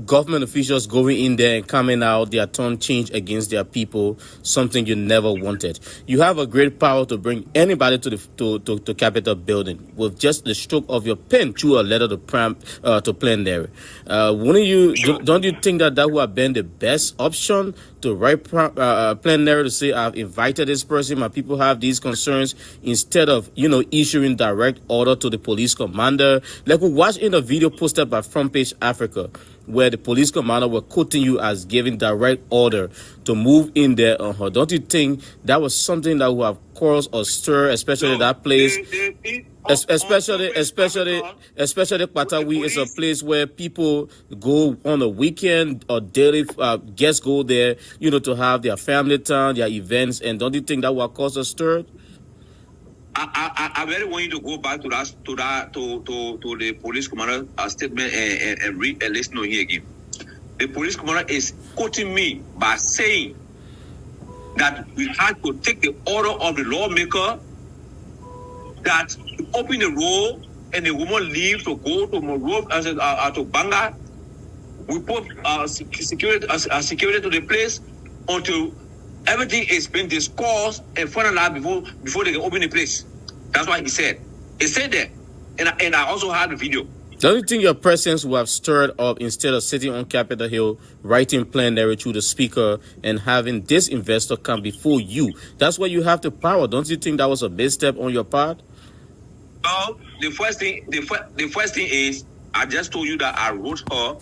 government officials going in there and coming out, their tone change against their people, something you never wanted. You have a great power to bring anybody to Capitol building with just the stroke of your pen through a letter to plenary. Don't you think that would have been the best option to write plenary to say, I've invited this person, my people have these concerns, instead of, issuing direct order to the police commander? Like we watched in a video posted by Front Page Africa, where the police commander were quoting you as giving direct order to move in there on her. Don't you think that was something that would have caused a stir, especially that place? Especially Patawi is a place where people go on a weekend or daily. Guests go there, to have their family time, their events. And don't you think that will cause a stir? I really want you to go back to the police commander statement and read and listen to here again. The police commander is quoting me by saying that we had to take the order of the lawmaker that open the road and the woman leaves to go to Monroe to Banga. We put security to the place until everything is being discussed and finalized before they can open the place. That's what he said. He said that, and I also had the video. Don't you think your presence would have stirred up instead of sitting on Capitol Hill, writing plenary through the speaker and having this investor come before you? That's why you have the power. Don't you think that was a big step on your part? Well, the first thing is, I just told you that I wrote her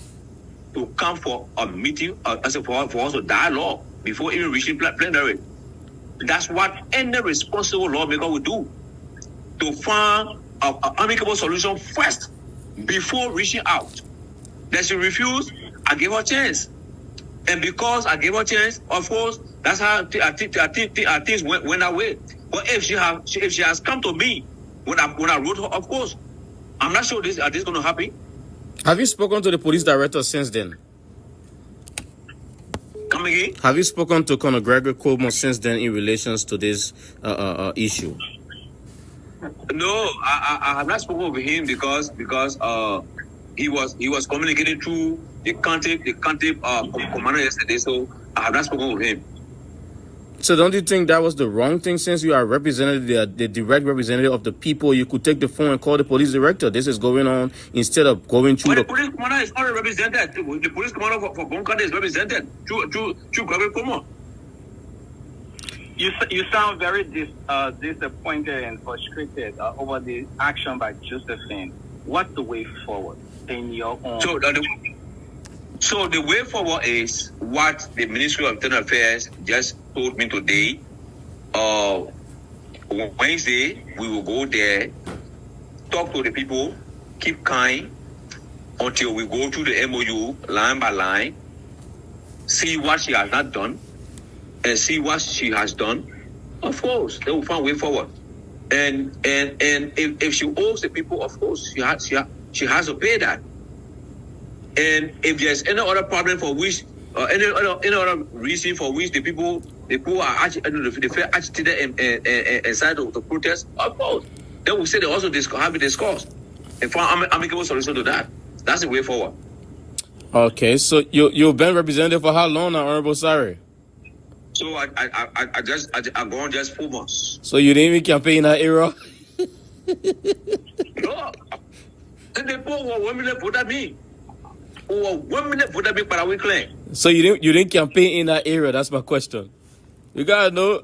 to come for a meeting, for us to dialogue before even reaching plenary. That's what any responsible lawmaker would do, to find an amicable solution first before reaching out. That she refused, I gave her a chance. And because I gave her a chance, of course, that's how things went away. But if she has come to me when I wrote her, of course, I'm not sure this is going to happen. Have you spoken to the police director since then? Come again? Have you spoken to Colonel Gregory Coleman since then in relations to this issue? No, I have not spoken with him because he was communicating through the county commander yesterday, so I have not spoken with him. So don't you think that was the wrong thing? Since you are representative, the direct representative of the people, you could take the phone and call the police director. This is going on instead of going through the police commander is already represented. The police commander for Bon County is represented through Gregory Coleman. You sound very disappointed and frustrated over the action by Josephine. What's the way forward in your own? So the way forward is what the Ministry of Internal Affairs just told me today. Wednesday, we will go there, talk to the people, keep kind until we go through the MOU line by line, see what she has not done, and see what she has done. Of course, they will find a way forward. And if she owes the people, of course, she has to pay that. And if there's any other problem for which, any other reason for which the people are feel agitated and side to protest, of course, they will say they also have it discussed and find amicable solution to that. That's the way forward. Okay, so you've been representative for how long now, Honorable Sari? So I'm going just 4 months. So you didn't even campaign in that era? No. And the people were 1 minute vote at me. Who 1 minute vote at me, but I will claim. So you didn't campaign in that era? That's my question. You gotta know,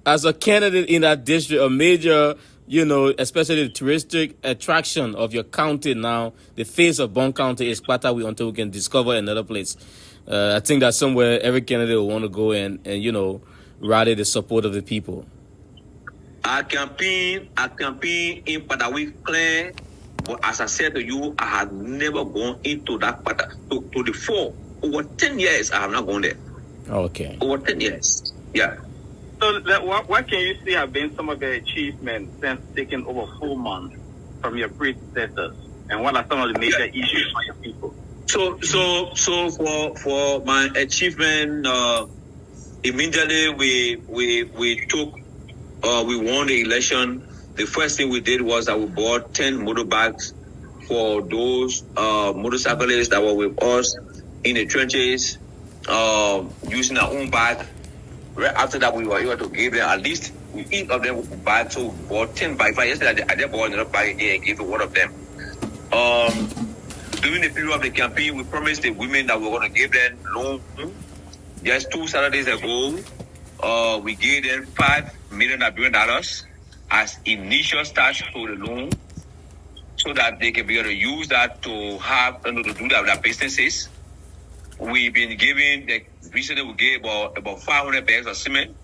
as a candidate in that district, a major, especially the touristic attraction of your county now, the face of Bon County is Patawi until we can discover another place. I think that's somewhere every candidate will want to go and rally the support of the people. I campaign in Patawi clan, but as I said to you, I have never gone into that to the fore. Over 10 years, I have not gone there. Okay. Over 10 years. Yeah. So what can you see have been some of the achievements since taking over 4 months from your predecessors? And what are some of the major issues for your people? So for my achievement, immediately we won the election. The first thing we did was that we bought 10 motorbikes for those motorcyclists that were with us in the trenches, using our own bike. Right after that, we were able to give them at least each of them bikes. So we bought 10 bikes. Yesterday, I just bought another bike again and gave to one of them. During the period of the campaign, we promised the women that we were going to give them loan. Just 2 Saturdays ago, we gave them $5 million as initial start to the loan, so that they can be able to use that to have to do their businesses. We've been giving recently we gave about 500 bags of cement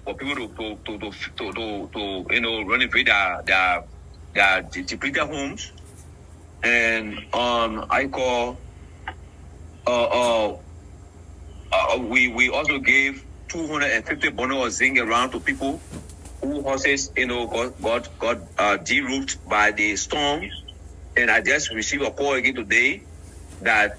for people to renovate their depleted homes. And we also gave 250 bundles of zinc around to people whose houses got de-roofed by the storm. And I just received a call again today that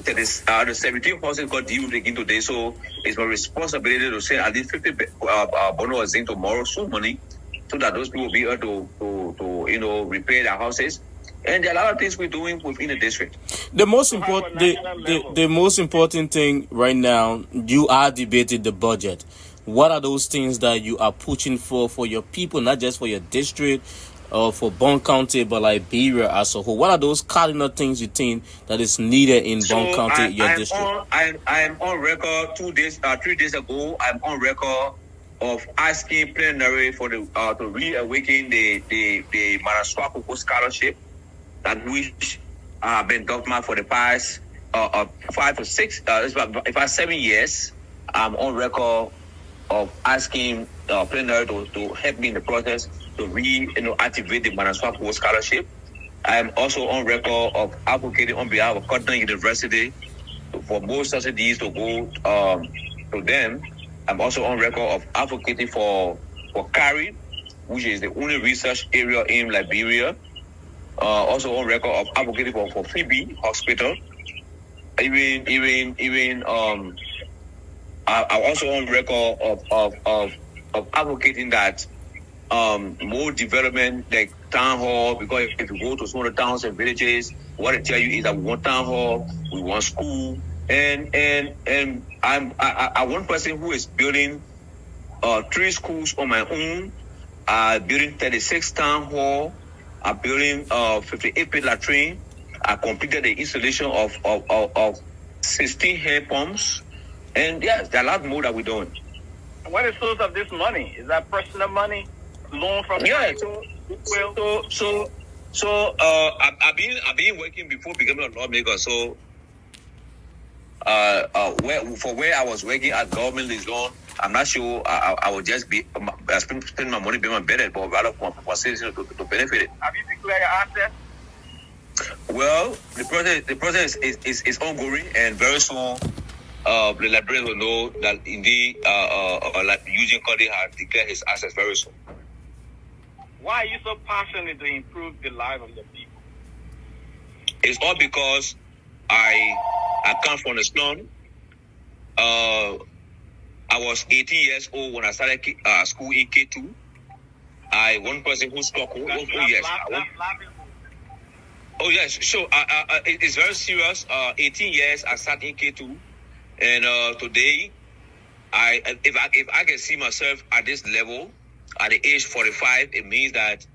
the 17 houses got de-roofed again today. So it's my responsibility to send at least 50 bundles of zinc tomorrow, soon money, so that those people will be able to repair their houses. And there are a lot of things we're doing within the district. The most important thing right now, you are debating the budget. What are those things that you are pushing for your people, not just for your district or for Bon County, but Liberia as a whole? What are those cardinal things you think that is needed in Bon County, your district? I am on record 3 days ago. I'm on record of asking plenary for the to reawaken the Maraswapo scholarship, that which have been documented for the past 5 to 6, 7 years. I'm on record of asking plenary to help me in the process to activate the Manaswapo scholarship. I am also on record of advocating on behalf of Cotton University for more subsidies to go to them. I'm also on record of advocating for CARI, which is the only research area in Liberia. Also on record of advocating for Phoebe Hospital. I'm also on record of advocating that more development, like town hall, because if you go to some of the towns and villages, what I tell you is that we want town hall, we want school, and I'm one person who is building 3 schools on my own, building 36 town hall, I'm building 58 latrine. I completed the installation of 16 hand pumps, and yes, there are a lot more that we're doing. what is the source of this money? Is that personal money, loan from So I've been working before becoming a lawmaker. So where I was working at government is loan. I'm not sure I would just spend my money being my better, but rather for citizens to benefit it. Have you declared your assets? Well, the process is ongoing, and very soon the librarian will know that indeed like Eugene Cody has declared his assets very soon. Why are you so passionate to improve the life of the people? It's all because I come from the slum. I was 18 years old when I started school in K2. I one person who spoke. Oh yes, sure. It's very serious. 18 years I started in K2, and today, if I can see myself at this level, at the age 45, it means that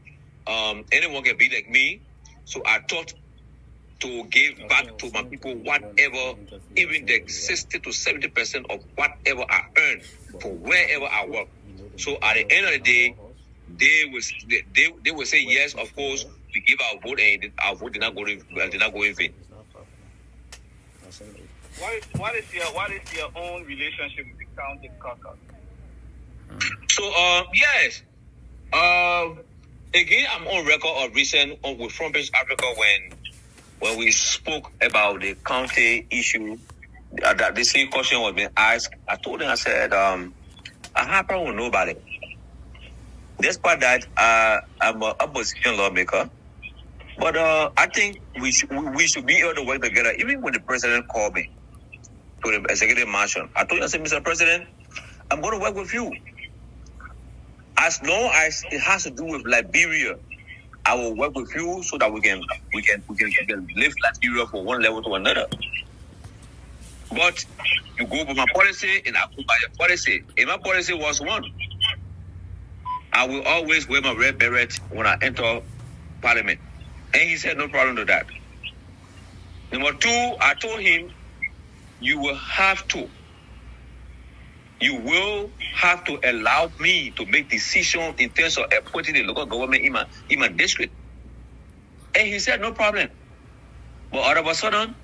anyone can be like me. So I thought to give back to my people whatever, even the 60 to 70% of whatever I earn for wherever I work. So at the end of the day, they will say yes, of course, we give our vote, and our vote did not go in vain. What is your own relationship with the county caucus? So yes, again, I'm on record of recent with Front Page Africa when we spoke about the county issue. That the same question was being asked. I told them, I said, I have problem with nobody. Despite that, I'm an opposition lawmaker. But I think we should be able to work together. Even when the president called me to the executive mansion, I told him, I said, Mr. President, I'm going to work with you. As long as it has to do with Liberia, I will work with you so that we can lift Liberia from one level to another. But you go by my policy, and I go by your policy. If my policy was one, I will always wear my red beret when I enter Parliament. And he said no problem to that. Number two, I told him, you will have to allow me to make decisions in terms of appointing the local government in my district. And he said no problem. But all of a sudden,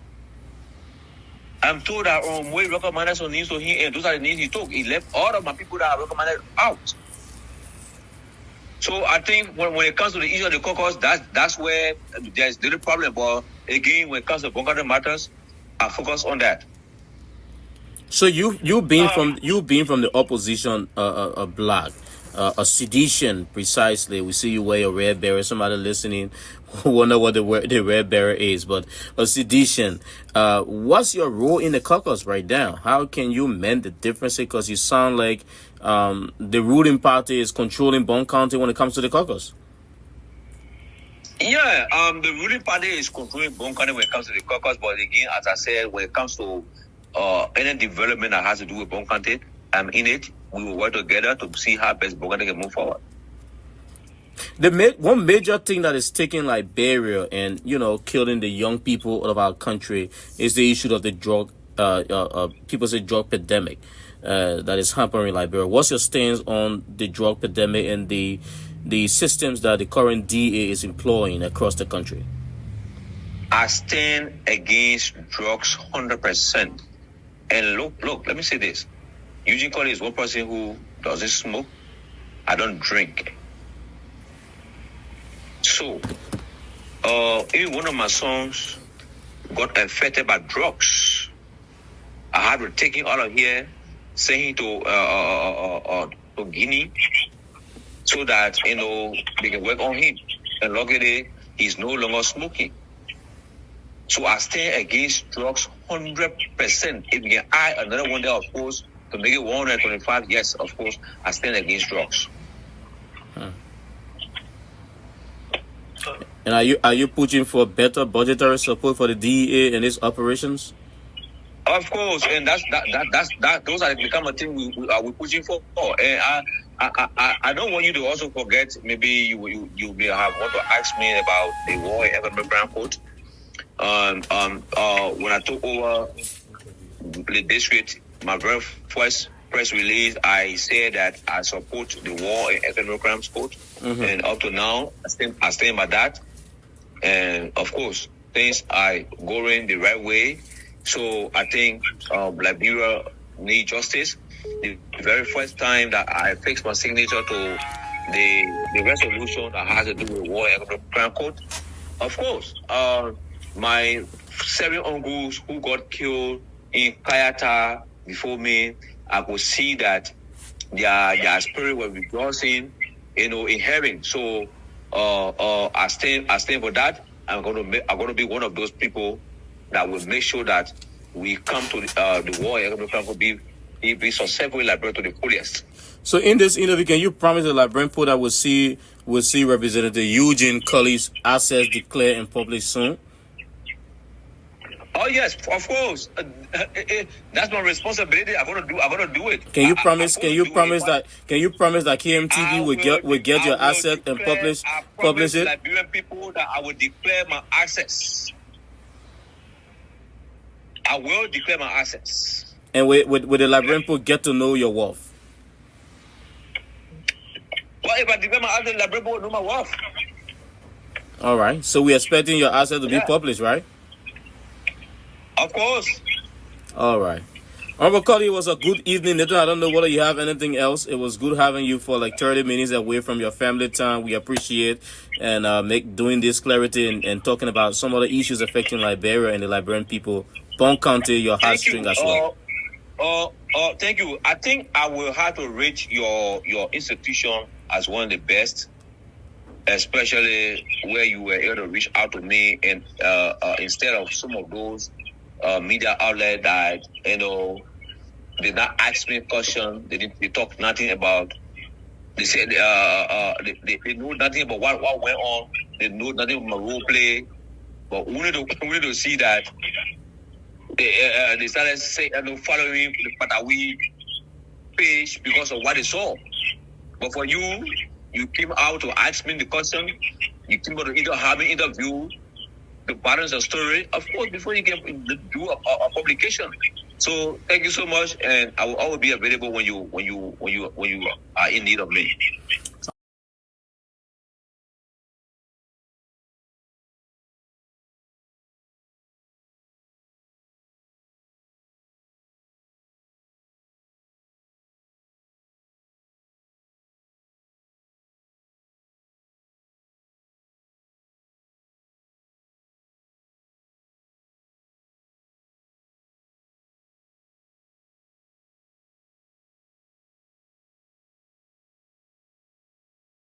I'm told that we recommended some needs to him, and those are the needs he took. He left all of my people that I recommended out. So I think when it comes to the issue of the caucus, that's where there's little problem. But again, when it comes to Bongada matters, I focus on that. So you being from the opposition bloc, a sedition precisely. We see you wear a red beret. Somebody listening wonder what the red beret is, but a sedition. What's your role in the caucus right now? How can you mend the difference? Because you sound like the ruling party is controlling Bond County when it comes to the caucus. Yeah, the ruling party is controlling Bond County when it comes to the caucus. But again, as I said, when it comes to any development that has to do with Bond County, I'm in it. We will work together to see how best Bond County can move forward. One major thing that is taking Liberia and killing the young people of our country is the issue of the drug people say drug epidemic that is hampering Liberia. What's your stance on the drug epidemic and the systems that the current DA is employing across the country? I stand against drugs 100%. And look, let me say this. Eugene Colley is one person who doesn't smoke. I don't drink. So, even one of my sons got affected by drugs. I had to take him out of here, send him to Guinea, so that they can work on him. And luckily, he's no longer smoking. So I stand against drugs 100%. If we can add another one there, of course, to make it 125, yes, of course, I stand against drugs. And are you pushing for better budgetary support for the DEA and its operations? Of course, and that's those are become a thing we're pushing for. And I don't want you to also forget. Maybe you may have want to ask me about the war in Economic Brown Court. When I took over the district, my very first press release, I said that I support the War and Economic Crimes Code, and up to now, I stand by that. And of course, things are going the right way. So I think Liberia needs justice. The very first time that I fixed my signature to the resolution that has to do with War and Economic Crime Code, of course, my 7 uncles who got killed in Kayata before me, I could see that their spirit was rejoicing, in heaven. So I stand for that. I'm gonna be one of those people that will make sure that we come to the war and be successful in Liberia to the fullest. So in this interview, can you promise the Liberian people that we'll see Representative Eugene Cully's assets declared in public soon? Oh yes, of course. That's my responsibility. I'm gonna do it. Can you promise that KMTV will get your asset and publish it? Liberian people that I will declare my assets. I will declare my assets. And will the Liberian people get to know your worth? Well, if I declare my assets, the Liberian people will know my worth. All right. So we're expecting your asset to be published, right? Of course. All right. Honorable Cully, it was a good evening. Nathan, I don't know whether you have anything else. It was good having you for like 30 minutes away from your family time. We appreciate and doing this clarity and talking about some of the issues affecting Liberia and the Liberian people. Bon County, your heartstring as well. Thank you. I think I will have to rate your institution as one of the best, especially where you were able to reach out to me and instead of some of those media outlet that did not ask me a question. They talk nothing about. They said they know nothing about what went on. They know nothing about my role play. But we need to see that they started following the Patawi page because of what they saw. But for you came out to ask me the question. You came out to have an interview. The balance of story, of course, before you can do a publication. So thank you so much, and I will always be available when you are in need of me.